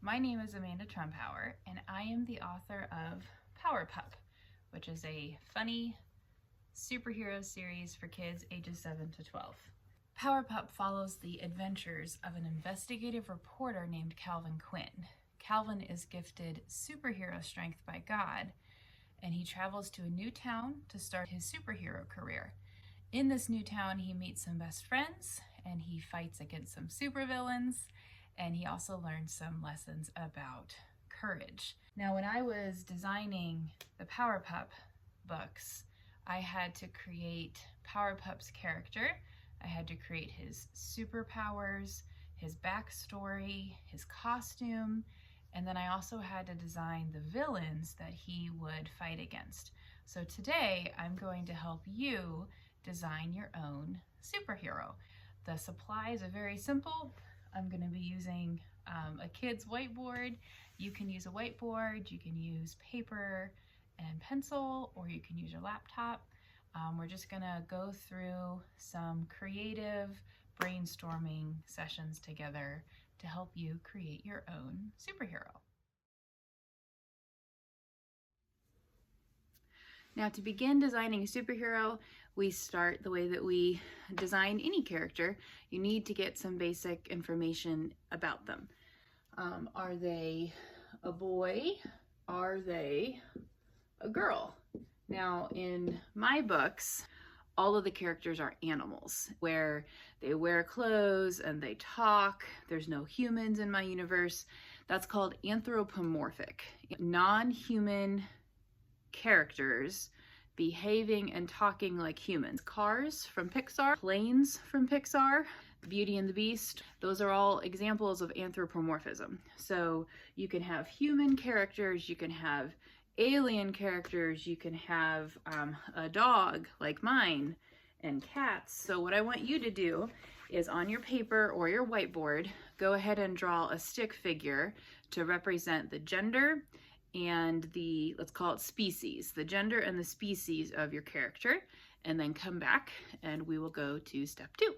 My name is Amanda Trumpower, and I am the author of Power Pup, which is a funny superhero series for kids ages 7 to 12. Power Pup follows the adventures of an investigative reporter named Calvin Quinn. Calvin is gifted superhero strength by God, and he travels to a new town to start his superhero career. In this new town, he meets some best friends, and he fights against some supervillains, and he also learns some lessons about courage. Now, when I was designing the Power Pup books, I had to create Power Pup's character. I had to create his superpowers, his backstory, his costume, and then I also had to design the villains that he would fight against. So today, I'm going to help you design your own superhero. The supplies are very simple. I'm going to be using a kid's whiteboard. You can use a whiteboard, you can use paper and pencil, or you can use your laptop. We're just going to go through some creative brainstorming sessions together to help you create your own superhero. Now, to begin designing a superhero, we start the way that we design any character. You need to get some basic information about them. Are they a boy? Are they a girl? Now, in my books, all of the characters are animals, where they wear clothes and they talk. There's no humans in my universe. That's called anthropomorphic. Non-human characters behaving and talking like humans. Cars from Pixar, planes from Pixar, Beauty and the Beast, those are all examples of anthropomorphism. So you can have human characters, you can have alien characters, you can have a dog like mine, and cats. So what I want you to do is on your paper or your whiteboard, go ahead and draw a stick figure to represent the gender and the, let's call it species, the gender and the species of your character, and then come back and we will go to step 2.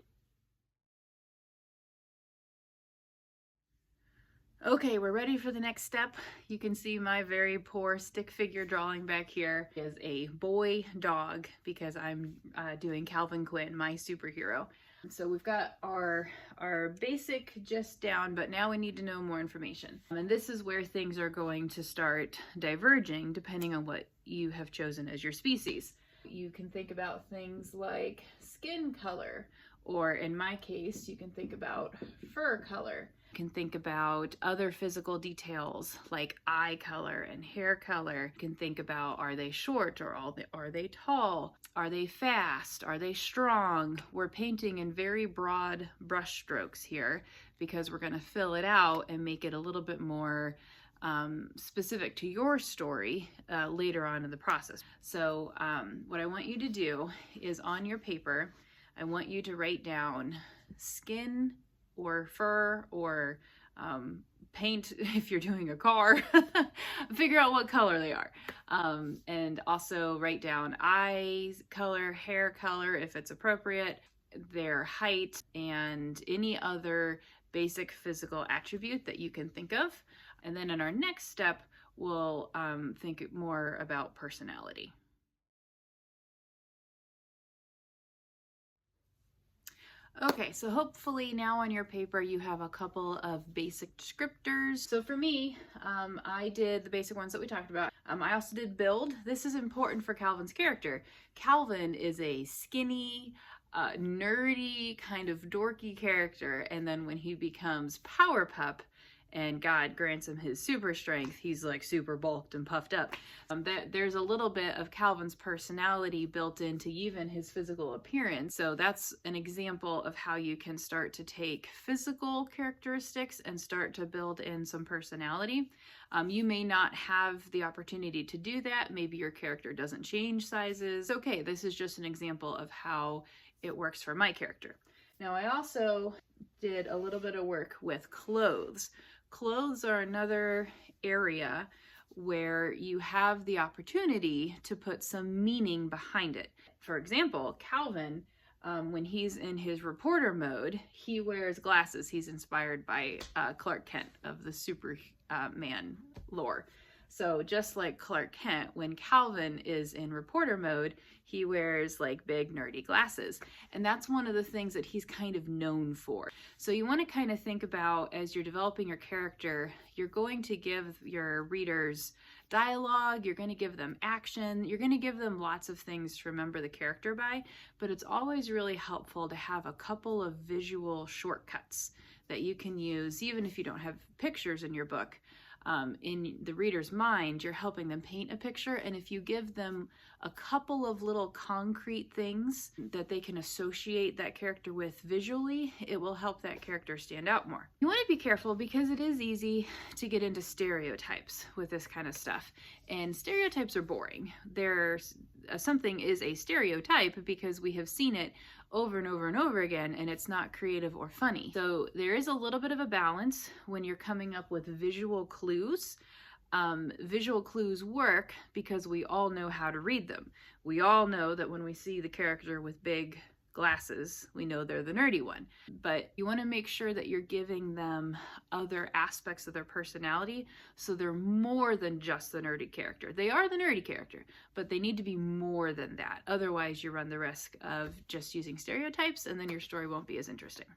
Okay, we're ready for the next step. You can see my very poor stick figure drawing back here is a boy dog because I'm doing Calvin Quinn, my superhero. So we've got our basic gist down, but now we need to know more information. And this is where things are going to start diverging depending on what you have chosen as your species. You can think about things like skin color, or in my case, you can think about fur color. You can think about other physical details like eye color and hair color. You can think about, are they short or are they tall? Are they fast? Are they strong? We're painting in very broad brush strokes here because we're going to fill it out and make it a little bit more specific to your story later on in the process. So what I want you to do is on your paper, I want you to write down skin or fur or paint if you're doing a car. Figure out what color they are. And also write down eye color, hair color if it's appropriate, their height, and any other basic physical attribute that you can think of. And then in our next step, we'll think more about personality. Okay, so hopefully now on your paper you have a couple of basic descriptors. So for me, I did the basic ones that we talked about. I also did build. This is important for Calvin's character. Calvin is a skinny, nerdy, kind of dorky character, and then when he becomes Power Pup, and God grants him his super strength, he's like super bulked and puffed up. There's a little bit of Calvin's personality built into even his physical appearance. So that's an example of how you can start to take physical characteristics and start to build in some personality. You may not have the opportunity to do that. Maybe your character doesn't change sizes. Okay, this is just an example of how it works for my character. Now I also did a little bit of work with clothes. Clothes are another area where you have the opportunity to put some meaning behind it. For example, Calvin When he's in his reporter mode, he wears glasses. He's inspired by Clark Kent of the Superman lore. So just like Clark Kent, when Calvin is in reporter mode, he wears like big nerdy glasses. And that's one of the things that he's kind of known for. So you want to kind of think about, as you're developing your character, you're going to give your readers dialogue, you're going to give them action, you're going to give them lots of things to remember the character by, but it's always really helpful to have a couple of visual shortcuts that you can use, even if you don't have pictures in your book. In the reader's mind, you're helping them paint a picture, and if you give them a couple of little concrete things that they can associate that character with visually, it will help that character stand out more. You want to be careful because it is easy to get into stereotypes with this kind of stuff, and stereotypes are boring. Something is a stereotype because we have seen it over and over and over again, and it's not creative or funny. So there is a little bit of a balance when you're coming up with visual clues. Visual clues work because we all know how to read them. We all know that when we see the character with big glasses, we know they're the nerdy one. But you want to make sure that you're giving them other aspects of their personality, so they're more than just the nerdy character. They are the nerdy character, but they need to be more than that. Otherwise, you run the risk of just using stereotypes, and then your story won't be as interesting.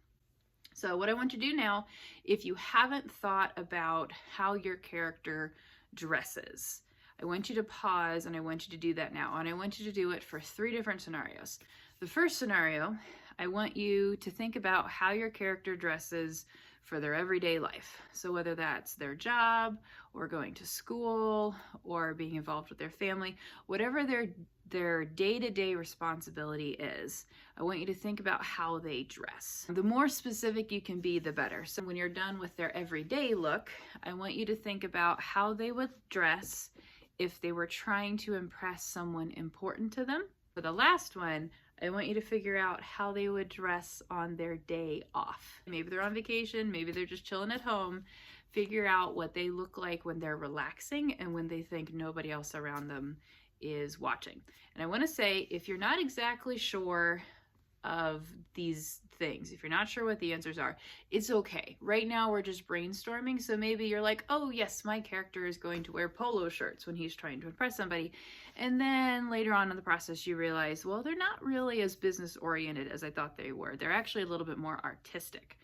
So what I want you to do now, if you haven't thought about how your character dresses, I want you to pause, and I want you to do that now. And I want you to do it for 3 different scenarios. The first scenario, I want you to think about how your character dresses for their everyday life. So whether that's their job, or going to school, or being involved with their family, whatever their day-to-day responsibility is, I want you to think about how they dress. The more specific you can be, the better. So when you're done with their everyday look, I want you to think about how they would dress if they were trying to impress someone important to them. For the last one, I want you to figure out how they would dress on their day off. Maybe they're on vacation, maybe they're just chilling at home. Figure out what they look like when they're relaxing and when they think nobody else around them is watching. And I want to say, if you're not exactly sure of these things, if you're not sure what the answers are, it's okay. Right now we're just brainstorming, so maybe you're like, oh yes, my character is going to wear polo shirts when he's trying to impress somebody. And then later on in the process you realize, well, they're not really as business oriented as I thought they were. They're actually a little bit more artistic.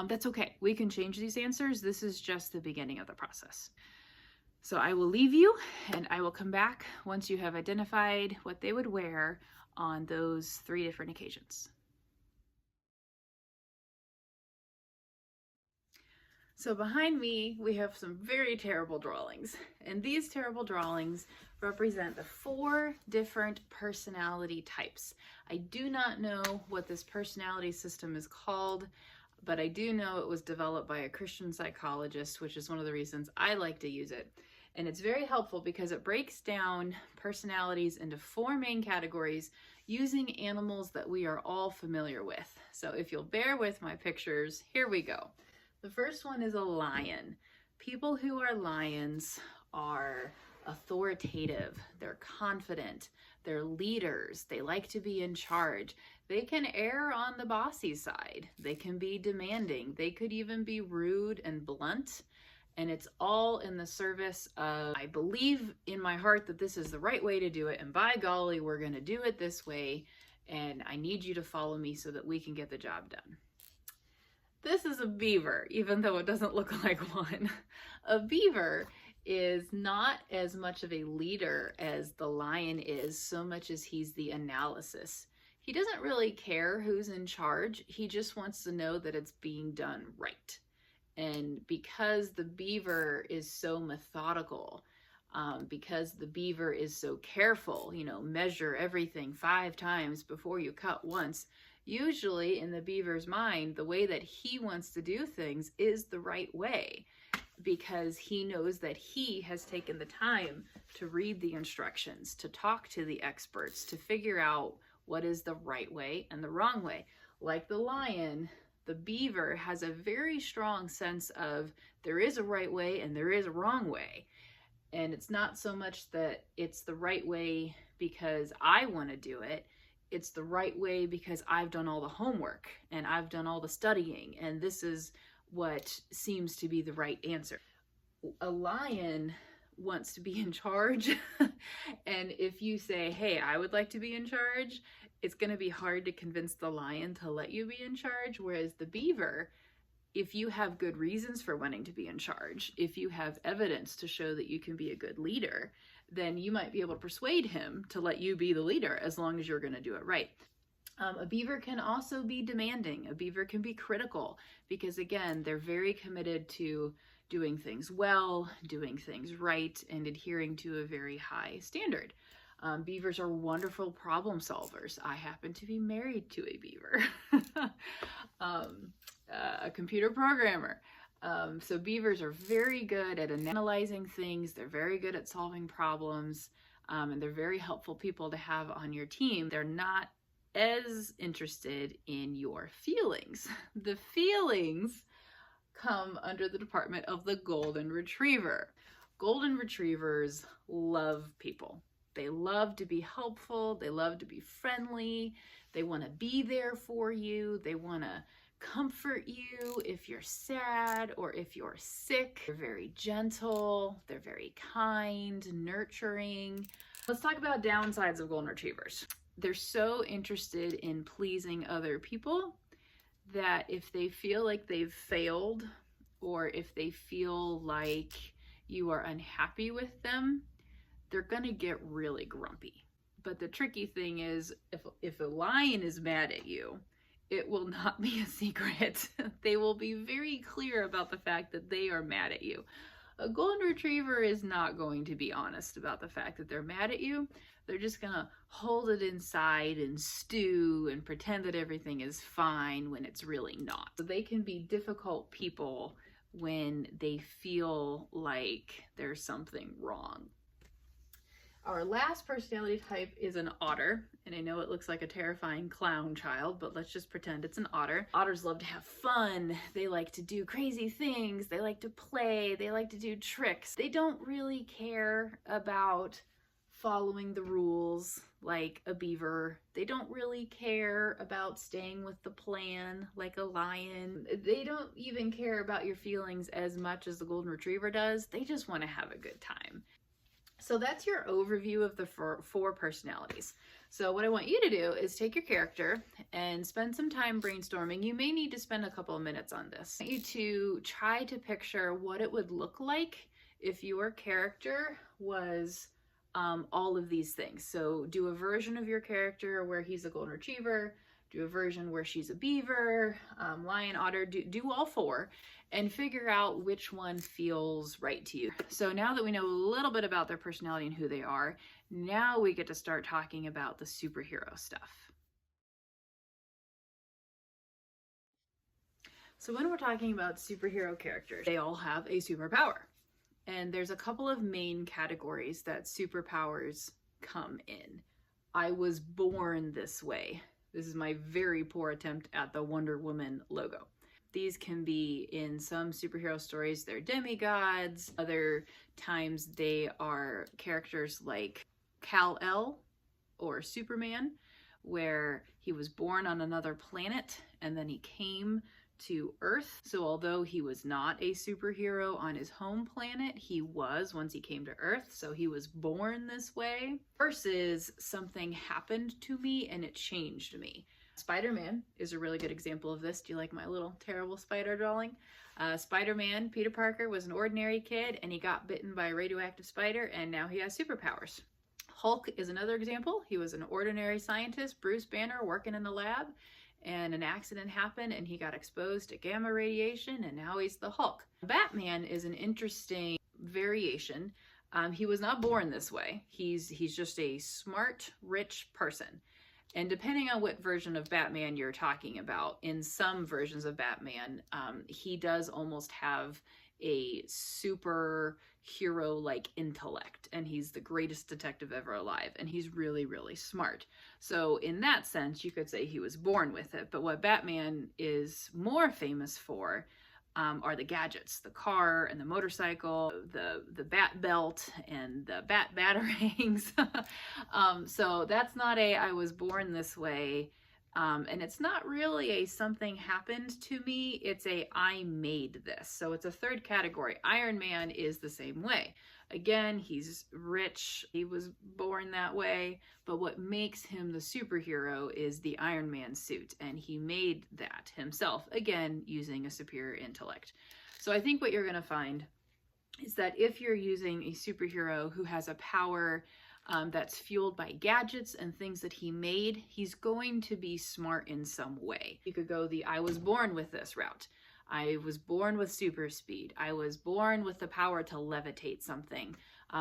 That's okay. We can change these answers. This is just the beginning of the process. So I will leave you, and I will come back once you have identified what they would wear on those 3 different occasions. So behind me, we have some very terrible drawings, and these terrible drawings represent the 4 different personality types. I do not know what this personality system is called, but I do know it was developed by a Christian psychologist, which is one of the reasons I like to use it. And it's very helpful because it breaks down personalities into 4 main categories using animals that we are all familiar with. So if you'll bear with my pictures, here we go. The first one is a lion. People who are lions are authoritative, they're confident, they're leaders, they like to be in charge. They can err on the bossy side, they can be demanding, they could even be rude and blunt. And it's all in the service of, I believe in my heart that this is the right way to do it, and by golly, we're going to do it this way, and I need you to follow me so that we can get the job done. This is a beaver, even though it doesn't look like one. A beaver is not as much of a leader as the lion is, so much as he's the analysis. He doesn't really care who's in charge, he just wants to know that it's being done right. And because the beaver is so methodical, because the beaver is so careful, measure everything 5 times before you cut once, usually in the beaver's mind, the way that he wants to do things is the right way, because he knows that he has taken the time to read the instructions, to talk to the experts, to figure out what is the right way and the wrong way. Like the lion, the beaver has a very strong sense of there is a right way and there is a wrong way. And it's not so much that it's the right way because I want to do it. it's the right way because I've done all the homework and I've done all the studying, and this is what seems to be the right answer. A lion wants to be in charge. And if you say, hey, I would like to be in charge, it's going to be hard to convince the lion to let you be in charge. Whereas the beaver, if you have good reasons for wanting to be in charge, if you have evidence to show that you can be a good leader, then you might be able to persuade him to let you be the leader as long as you're going to do it right. A beaver can also be demanding. A beaver can be critical because, again, they're very committed to doing things well, doing things right, and adhering to a very high standard. Beavers are wonderful problem solvers. I happen to be married to a beaver, a computer programmer. So beavers are very good at analyzing things. They're very good at solving problems, and they're very helpful people to have on your team. They're not as interested in your feelings. The feelings come under the department of the golden retriever. Golden retrievers love people. They love to be helpful. They love to be friendly. They want to be there for you. They want to comfort you if you're sad or if you're sick. They're very gentle. They're very kind, nurturing. Let's talk about downsides of golden retrievers. They're so interested in pleasing other people that if they feel like they've failed, or if they feel like you are unhappy with them, they're gonna get really grumpy. But the tricky thing is, if a lion is mad at you, it will not be a secret. They will be very clear about the fact that they are mad at you. A golden retriever is not going to be honest about the fact that they're mad at you. They're just gonna hold it inside and stew and pretend that everything is fine when it's really not. So they can be difficult people when they feel like there's something wrong. Our last personality type is an otter, and I know it looks like a terrifying clown child, but let's just pretend it's an otter. Otters love to have fun. They like to do crazy things. They like to play. They like to do tricks. They don't really care about following the rules like a beaver. They don't really care about staying with the plan like a lion. They don't even care about your feelings as much as the golden retriever does. They just want to have a good time. So that's your overview of the four personalities. So what I want you to do is take your character and spend some time brainstorming. You may need to spend a couple of minutes on this. I want you to try to picture what it would look like if your character was all of these things. So do a version of your character where he's a golden retriever, do a version where she's a beaver, lion, otter, do all four, and figure out which one feels right to you. So now that we know a little bit about their personality and who they are, now we get to start talking about the superhero stuff. So when we're talking about superhero characters, they all have a superpower. And there's a couple of main categories that superpowers come in. I was born this way. This is my very poor attempt at the Wonder Woman logo. These can be, in some superhero stories, they're demigods. Other times they are characters like Kal-El or Superman, where he was born on another planet and then he came to Earth. So although he was not a superhero on his home planet, he was once he came to Earth. So he was born this way. Versus something happened to me and it changed me. Spider-Man is a really good example of this. Do you like my little terrible spider drawing? Spider-Man, Peter Parker, was an ordinary kid and he got bitten by a radioactive spider and now he has superpowers. Hulk is another example. He was an ordinary scientist, Bruce Banner, working in the lab, and an accident happened and he got exposed to gamma radiation and now he's the Hulk. Batman is an interesting variation. He was not born this way. He's just a smart, rich person. And depending on what version of Batman you're talking about, in some versions of Batman, he does almost have a superhero-like intellect, and he's the greatest detective ever alive, and he's really, really smart. So in that sense, you could say he was born with it. But what Batman is more famous for are the gadgets, the car and the motorcycle, the bat belt and the batarangs. So that's not a I was born this way. And it's not really a something happened to me, it's a I made this. So it's a third category. Iron Man is the same way. Again, he's rich, he was born that way, but what makes him the superhero is the Iron Man suit, and he made that himself, again, using a superior intellect. So I think what you're going to find is that if you're using a superhero who has a power that's fueled by gadgets and things that he made, he's going to be smart in some way. You could go the I was born with this route. I was born with super speed. I was born with the power to levitate something.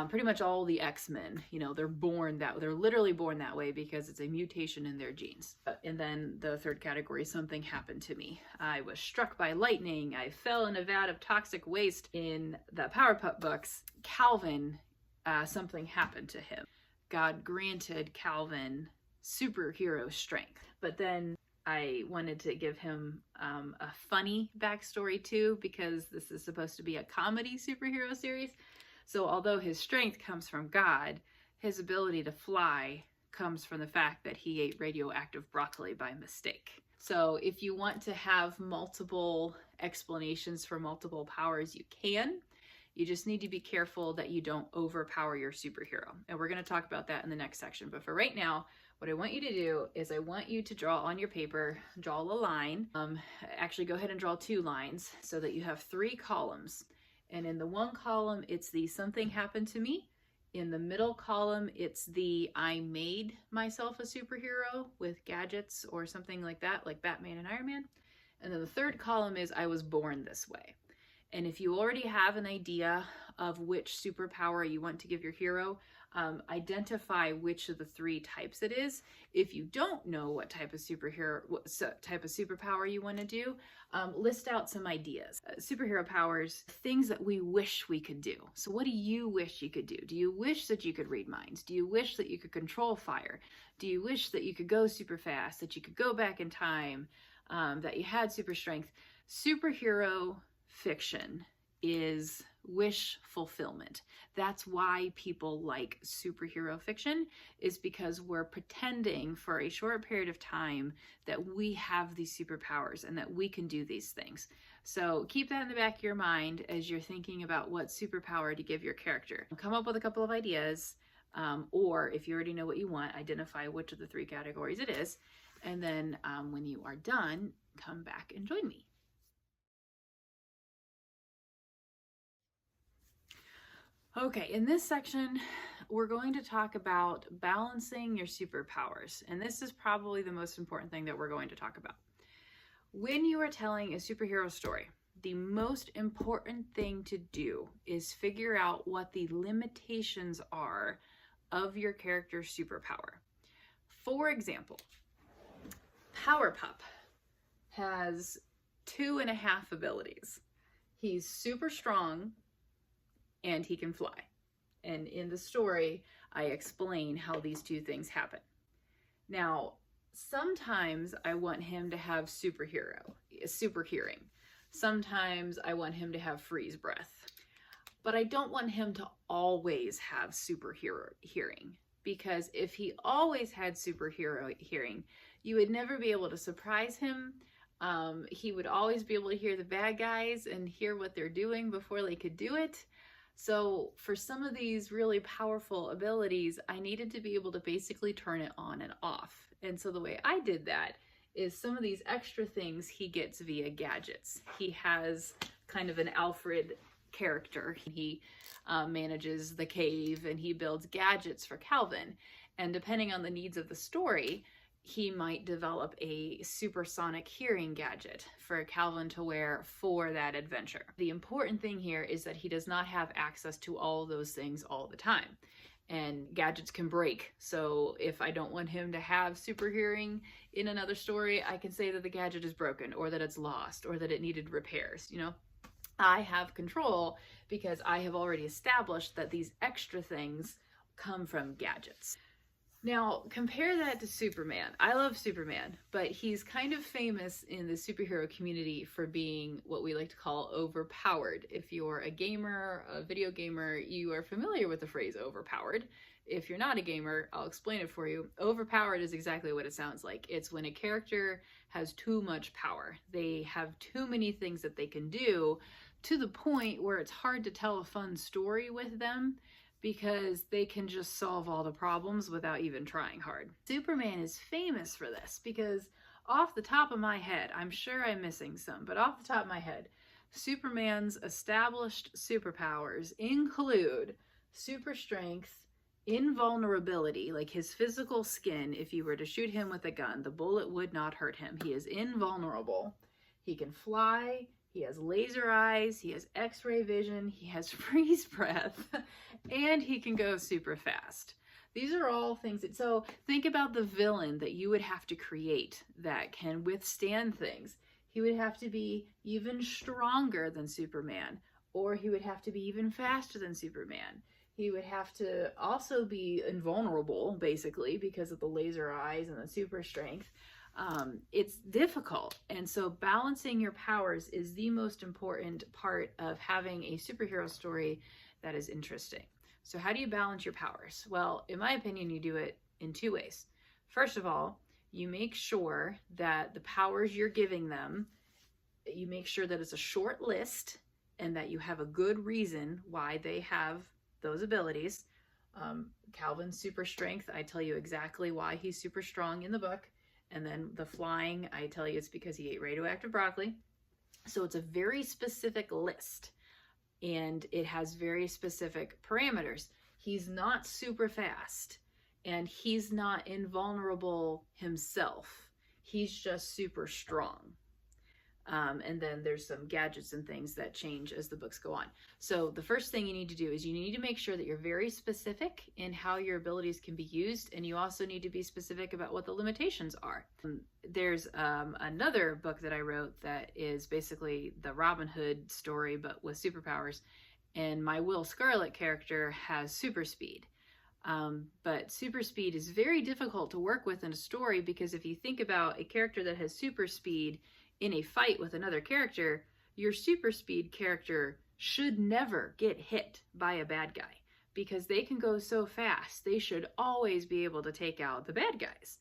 Pretty much all the X-Men, you know, they're literally born that way because it's a mutation in their genes. And then the third category, something happened to me. I was struck by lightning. I fell in a vat of toxic waste. In the Powerpup books, Calvin, something happened to him. God granted Calvin superhero strength, but then I wanted to give him a funny backstory too, because this is supposed to be a comedy superhero series. So although his strength comes from God, his ability to fly comes from the fact that he ate radioactive broccoli by mistake. So if you want to have multiple explanations for multiple powers, you can. You just need to be careful that you don't overpower your superhero. And we're going to talk about that in the next section. But for right now, what I want you to do is I want you to draw on your paper, draw a line. Actually, go ahead and draw 2 lines so that you have 3 columns. And in the one column, it's the something happened to me. In the middle column, it's the I made myself a superhero with gadgets or something like that, like Batman and Iron Man. And then the third column is I was born this way. And if you already have an idea of which superpower you want to give your hero, identify which of the 3 types it is. If you don't know what type of superpower you want to do, list out some ideas. Superhero powers, things that we wish we could do. So what do you wish you could do? Do you wish that you could read minds? Do you wish that you could control fire? Do you wish that you could go super fast, that you could go back in time, that you had super strength? Superhero fiction is wish fulfillment. That's why people like superhero fiction, is because we're pretending for a short period of time that we have these superpowers and that we can do these things. So keep that in the back of your mind as you're thinking about what superpower to give your character. Come up with a couple of ideas, or if you already know what you want, identify which of the 3 categories it is, and then when you are done, come back and join me. Okay, in this section, we're going to talk about balancing your superpowers. And this is probably the most important thing that we're going to talk about. When you are telling a superhero story, the most important thing to do is figure out what the limitations are of your character's superpower. For example, Powerpup has 2.5 abilities. He's super strong, and he can fly. And in the story, I explain how these 2 things happen. Now, sometimes I want him to have super hearing. Sometimes I want him to have freeze breath. But I don't want him to always have super hearing, because if he always had super hearing, you would never be able to surprise him. He would always be able to hear the bad guys and hear what they're doing before they could do it. So for some of these really powerful abilities, I needed to be able to basically turn it on and off. And so the way I did that is some of these extra things he gets via gadgets. He has kind of an Alfred character. He manages the cave and he builds gadgets for Calvin. And depending on the needs of the story, he might develop a supersonic hearing gadget for Calvin to wear for that adventure. The important thing here is that he does not have access to all those things all the time. And gadgets can break. So if I don't want him to have super hearing in another story, I can say that the gadget is broken, or that it's lost, or that it needed repairs. You know, I have control because I have already established that these extra things come from gadgets. Now, compare that to Superman. I love Superman, but he's kind of famous in the superhero community for being what we like to call overpowered. If you're a gamer, a video gamer, you are familiar with the phrase overpowered. If you're not a gamer, I'll explain it for you. Overpowered is exactly what it sounds like. It's when a character has too much power. They have too many things that they can do to the point where it's hard to tell a fun story with them, because they can just solve all the problems without even trying hard. Superman is famous for this because off the top of my head, I'm sure I'm missing some, but off the top of my head, Superman's established superpowers include super strength, invulnerability, like his physical skin. If you were to shoot him with a gun, the bullet would not hurt him. He is invulnerable. He can fly. He has laser eyes, he has x-ray vision, he has freeze breath, and he can go super fast. These are all things so think about the villain that you would have to create that can withstand things. He would have to be even stronger than Superman, or he would have to be even faster than Superman. He would have to also be invulnerable, basically, because of the laser eyes and the super strength. It's difficult, and so balancing your powers is the most important part of having a superhero story that is interesting. So how do you balance your powers? Well, in my opinion, you do it in two ways. First of all, you make sure that the powers you're giving them, you make sure that it's a short list and that you have a good reason why they have those abilities. Calvin's super strength, I tell you exactly why he's super strong in the book. And then the flying, I tell you it's because he ate radioactive broccoli. So it's a very specific list, and it has very specific parameters. He's not super fast, and he's not invulnerable himself. He's just super strong. And then there's some gadgets and things that change as the books go on. So the first thing you need to do is you need to make sure that you're very specific in how your abilities can be used, and you also need to be specific about what the limitations are. There's another book that I wrote that is basically the Robin Hood story, but with superpowers, and my Will Scarlet character has super speed. But super speed is very difficult to work with in a story, because if you think about a character that has super speed in a fight with another character, your super speed character should never get hit by a bad guy, because they can go so fast. They should always be able to take out the bad guys,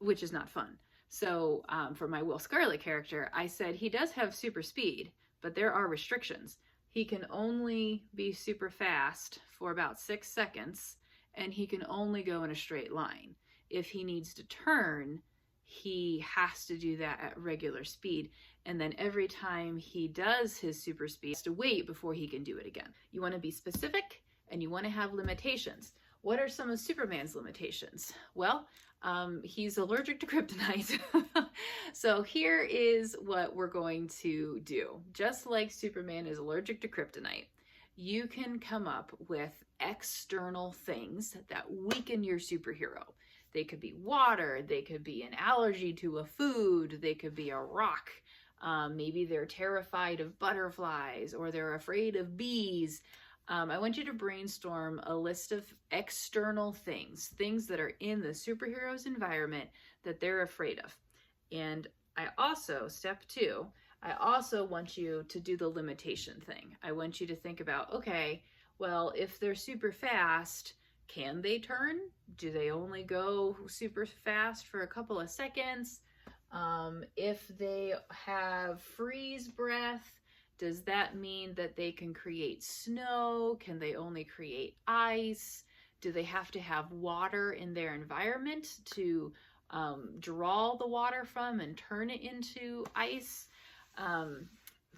which is not fun. So for my Will Scarlet character, I said he does have super speed, but there are restrictions. He can only be super fast for about 6 seconds, and he can only go in a straight line. If he needs to turn, he has to do that at regular speed, and then every time he does his super speed, he has to wait before he can do it again. You want to be specific, and you want to have limitations. What are some of Superman's limitations? Well, he's allergic to kryptonite. So here is what we're going to do. Just like Superman is allergic to kryptonite, you can come up with external things that weaken your superhero. They could be water, they could be an allergy to a food, they could be a rock. Maybe they're terrified of butterflies, or they're afraid of bees. I want you to brainstorm a list of external things that are in the superhero's environment that they're afraid of. And I also, step 2, I also want you to do the limitation thing. I want you to think about, okay, well, if they're super fast, can they turn? Do they only go super fast for a couple of seconds? If they have freeze breath, does that mean that they can create snow? Can they only create ice? Do they have to have water in their environment to draw the water from and turn it into ice?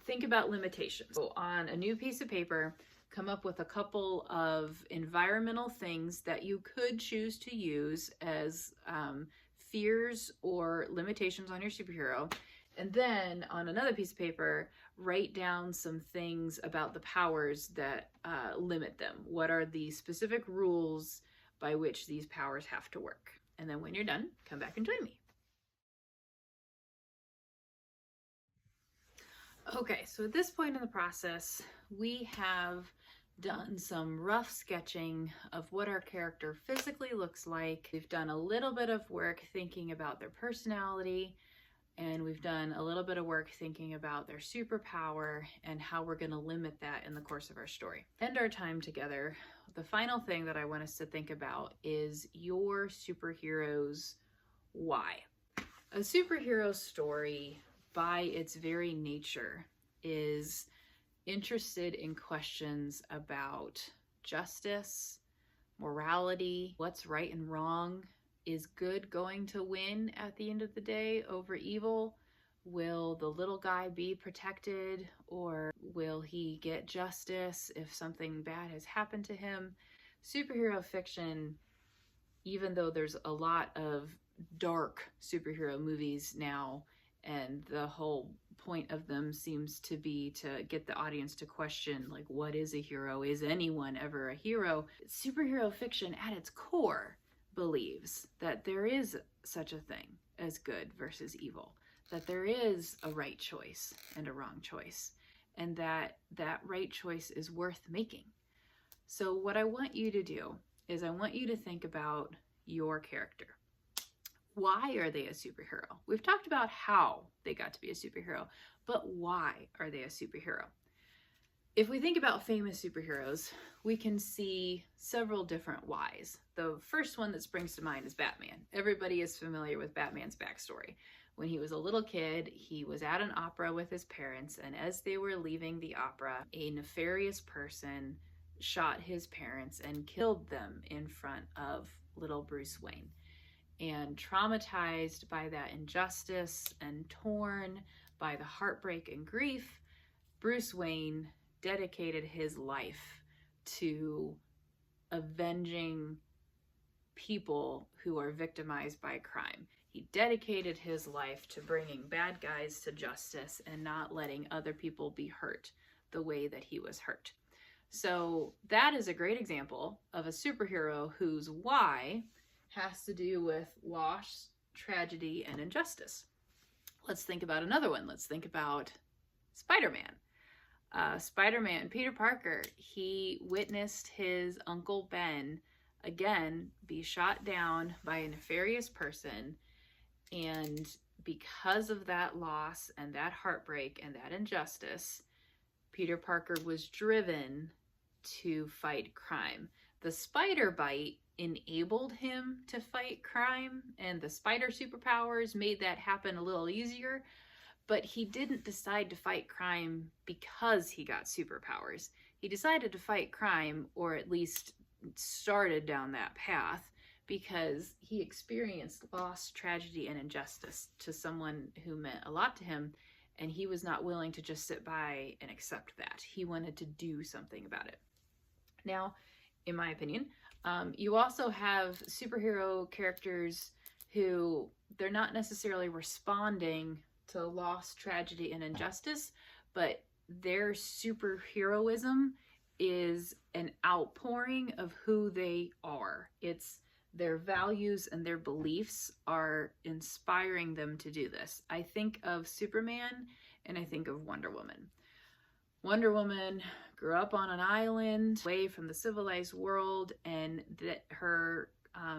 Think about limitations. So on a new piece of paper, come up with a couple of environmental things that you could choose to use as fears or limitations on your superhero. And then on another piece of paper, write down some things about the powers that limit them. What are the specific rules by which these powers have to work? And then when you're done, come back and join me. Okay, so at this point in the process, we have done some rough sketching of what our character physically looks like. We've done a little bit of work thinking about their personality, and we've done a little bit of work thinking about their superpower and how we're going to limit that in the course of our story. End our time together. The final thing that I want us to think about is your superhero's why. A superhero story, by its very nature, is interested in questions about justice, morality, what's right and wrong. Is good going to win at the end of the day over evil? Will the little guy be protected, or will he get justice if something bad has happened to him? Superhero fiction, even though there's a lot of dark superhero movies now, and the whole point of them seems to be to get the audience to question, like, what is a hero? Is anyone ever a hero? Superhero fiction at its core believes that there is such a thing as good versus evil, that there is a right choice and a wrong choice, and that that right choice is worth making. So what I want you to do is I want you to think about your character. Why are they a superhero? We've talked about how they got to be a superhero, but why are they a superhero? If we think about famous superheroes, we can see several different whys. The first one that springs to mind is Batman. Everybody is familiar with Batman's backstory. When he was a little kid, he was at an opera with his parents, and as they were leaving the opera, a nefarious person shot his parents and killed them in front of little Bruce Wayne. And traumatized by that injustice and torn by the heartbreak and grief, Bruce Wayne dedicated his life to avenging people who are victimized by crime. He dedicated his life to bringing bad guys to justice and not letting other people be hurt the way that he was hurt. So that is a great example of a superhero whose why has to do with loss, tragedy, and injustice. Let's think about another one. Let's think about Spider-Man. Spider-Man, Peter Parker, he witnessed his Uncle Ben, again, be shot down by a nefarious person. And because of that loss and that heartbreak and that injustice, Peter Parker was driven to fight crime. The spider bite enabled him to fight crime, and the spider superpowers made that happen a little easier, but he didn't decide to fight crime because he got superpowers. He decided to fight crime, or at least started down that path, because he experienced loss, tragedy, and injustice to someone who meant a lot to him, and he was not willing to just sit by and accept that. He wanted to do something about it. Now, in my opinion, you also have superhero characters who they're not necessarily responding to loss, tragedy, and injustice, but their superheroism is an outpouring of who they are. It's their values and their beliefs are inspiring them to do this. I think of Superman and I think of Wonder Woman. Wonder Woman grew up on an island away from the civilized world, and that her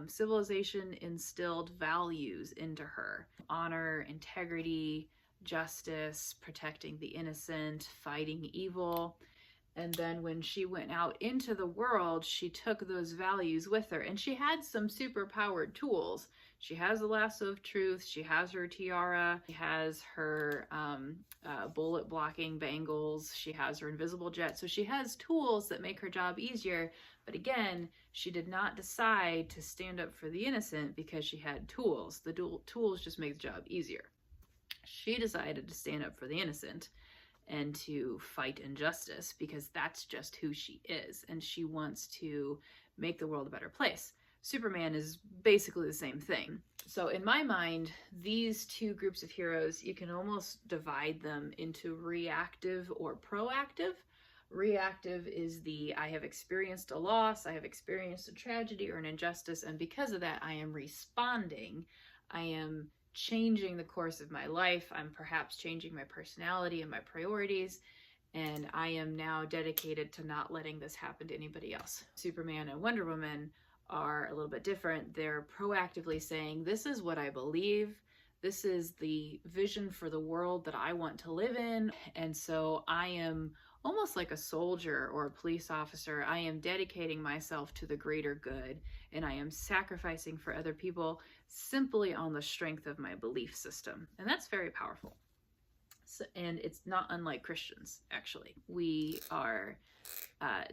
civilization instilled values into her: honor, integrity, justice, protecting the innocent, fighting evil. And then when she went out into the world, she took those values with her, and she had some super powered tools. She has the lasso of truth, she has her tiara, she has her bullet blocking bangles, she has her invisible jet. So she has tools that make her job easier. But again, she did not decide to stand up for the innocent because she had tools. The tools just make the job easier. She decided to stand up for the innocent and to fight injustice because that's just who she is, and she wants to make the world a better place. Superman is basically the same thing. So in my mind, these two groups of heroes, you can almost divide them into reactive or proactive. Reactive is the I have experienced a loss, I have experienced a tragedy or an injustice, and because of that I am responding. I am changing the course of my life. I'm perhaps changing my personality and my priorities. And I am now dedicated to not letting this happen to anybody else. Superman and Wonder Woman are a little bit different. They're proactively saying, this is what I believe. This is the vision for the world that I want to live in. And so I am almost like a soldier or a police officer. I am dedicating myself to the greater good, and I am sacrificing for other people simply on the strength of my belief system. And that's very powerful. So, and it's not unlike Christians, actually. We are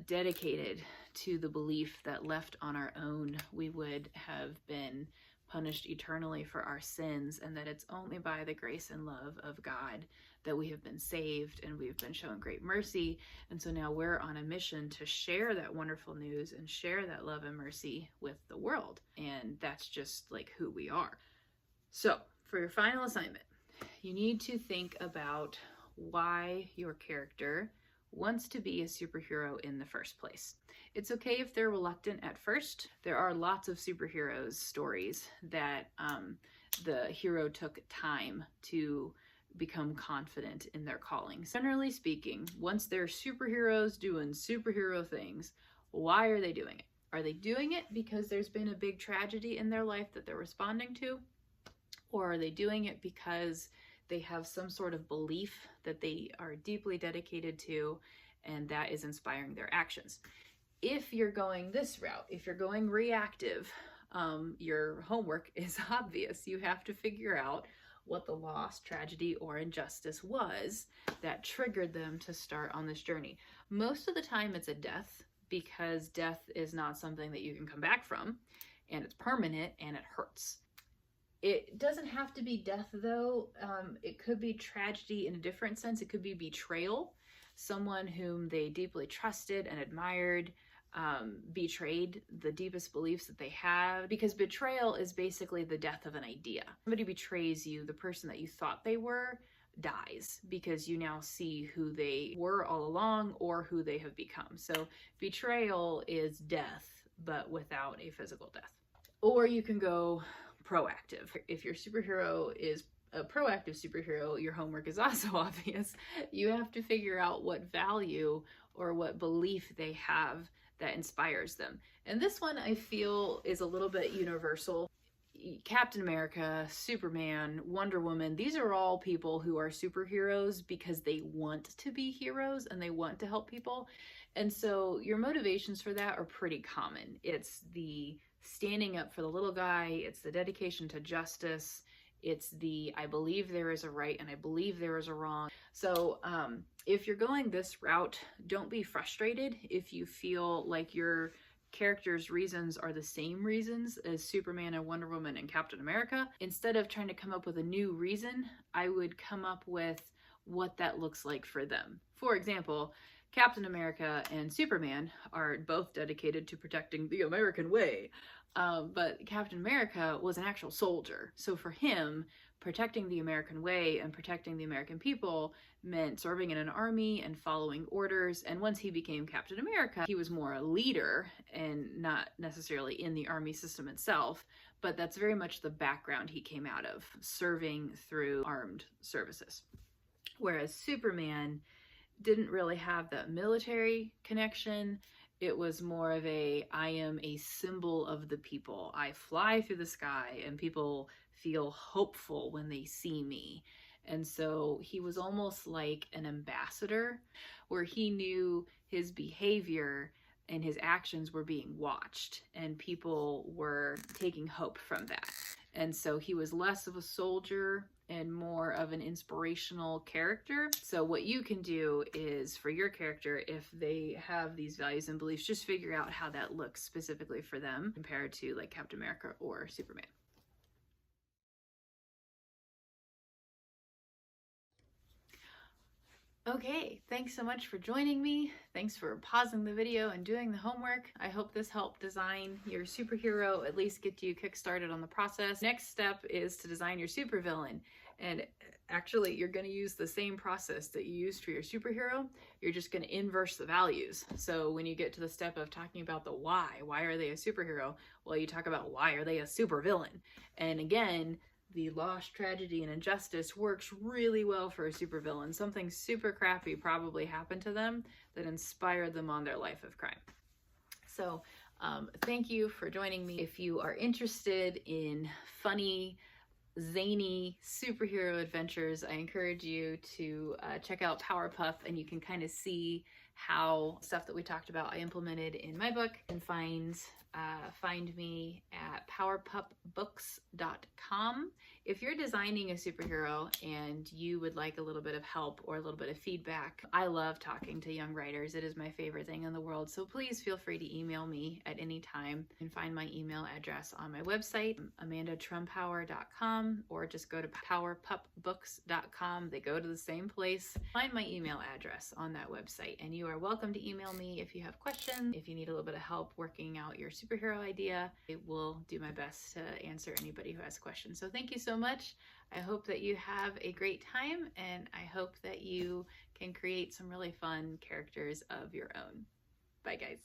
dedicated to the belief that left on our own, we would have been punished eternally for our sins, and that it's only by the grace and love of God that we have been saved and we've been shown great mercy. And so now we're on a mission to share that wonderful news and share that love and mercy with the world. And that's just like who we are. So for your final assignment, you need to think about why your character wants to be a superhero in the first place. It's okay if they're reluctant at first. There are lots of superheroes stories that the hero took time to become confident in their callings. Generally speaking, once they're superheroes doing superhero things, why are they doing it? Are they doing it because there's been a big tragedy in their life that they're responding to? Or are they doing it because they have some sort of belief that they are deeply dedicated to, and that is inspiring their actions? If you're going this route, if you're going reactive, your homework is obvious. You have to figure out what the loss, tragedy, or injustice was that triggered them to start on this journey. Most of the time it's a death, because death is not something that you can come back from, and it's permanent and it hurts. It doesn't have to be death, though. It could be tragedy in a different sense. It could be betrayal. Someone whom they deeply trusted and admired betrayed the deepest beliefs that they have, because betrayal is basically the death of an idea. Somebody betrays you, the person that you thought they were dies, because you now see who they were all along or who they have become. So betrayal is death, but without a physical death. Or you can go proactive. If your superhero is a proactive superhero, your homework is also obvious. You have to figure out what value or what belief they have that inspires them. And this one I feel is a little bit universal. Captain America, Superman, Wonder Woman, these are all people who are superheroes because they want to be heroes and they want to help people. And so your motivations for that are pretty common. It's the standing up for the little guy, it's the dedication to justice, it's the I believe there is a right and I believe there is a wrong. So if you're going this route, don't be frustrated if you feel like your character's reasons are the same reasons as Superman and Wonder Woman and Captain America. Instead of trying to come up with a new reason, I would come up with what that looks like for them. For example, Captain America and Superman are both dedicated to protecting the American way. But Captain America was an actual soldier. So for him, protecting the American way and protecting the American people meant serving in an army and following orders. And once he became Captain America, he was more a leader and not necessarily in the army system itself. But that's very much the background he came out of, serving through armed services. Whereas Superman didn't really have that military connection. It was more of a, I am a symbol of the people. I fly through the sky and people feel hopeful when they see me. And so he was almost like an ambassador, where he knew his behavior and his actions were being watched and people were taking hope from that. And so he was less of a soldier and more of an inspirational character. So what you can do is, for your character, if they have these values and beliefs, just figure out how that looks specifically for them compared to like Captain America or Superman. Okay, thanks so much for joining me. Thanks for pausing the video and doing the homework. I hope this helped design your superhero, at least get you kickstarted on the process. Next step is to design your supervillain. And actually, you're going to use the same process that you used for your superhero. You're just going to inverse the values. So when you get to the step of talking about the why are they a superhero? Well, you talk about why are they a supervillain? And again, the loss, tragedy, and injustice works really well for a supervillain. Something super crappy probably happened to them that inspired them on their life of crime. So thank you for joining me. If you are interested in funny, zany superhero adventures, I encourage you to check out Powerpuff, and you can kind of see how stuff that we talked about I implemented in my book. And find me at powerpuppbooks.com. If you're designing a superhero and you would like a little bit of help or a little bit of feedback, I love talking to young writers. It is my favorite thing in the world. So please feel free to email me at any time. You can find my email address on my website, amandatrumpower.com, or just go to powerpuppbooks.com. They go to the same place. Find my email address on that website, and you are welcome to email me if you have questions, if you need a little bit of help working out your superhero idea. I will do my best to answer anybody who has questions. So thank you so much. I hope that you have a great time, and I hope that you can create some really fun characters of your own. Bye, guys.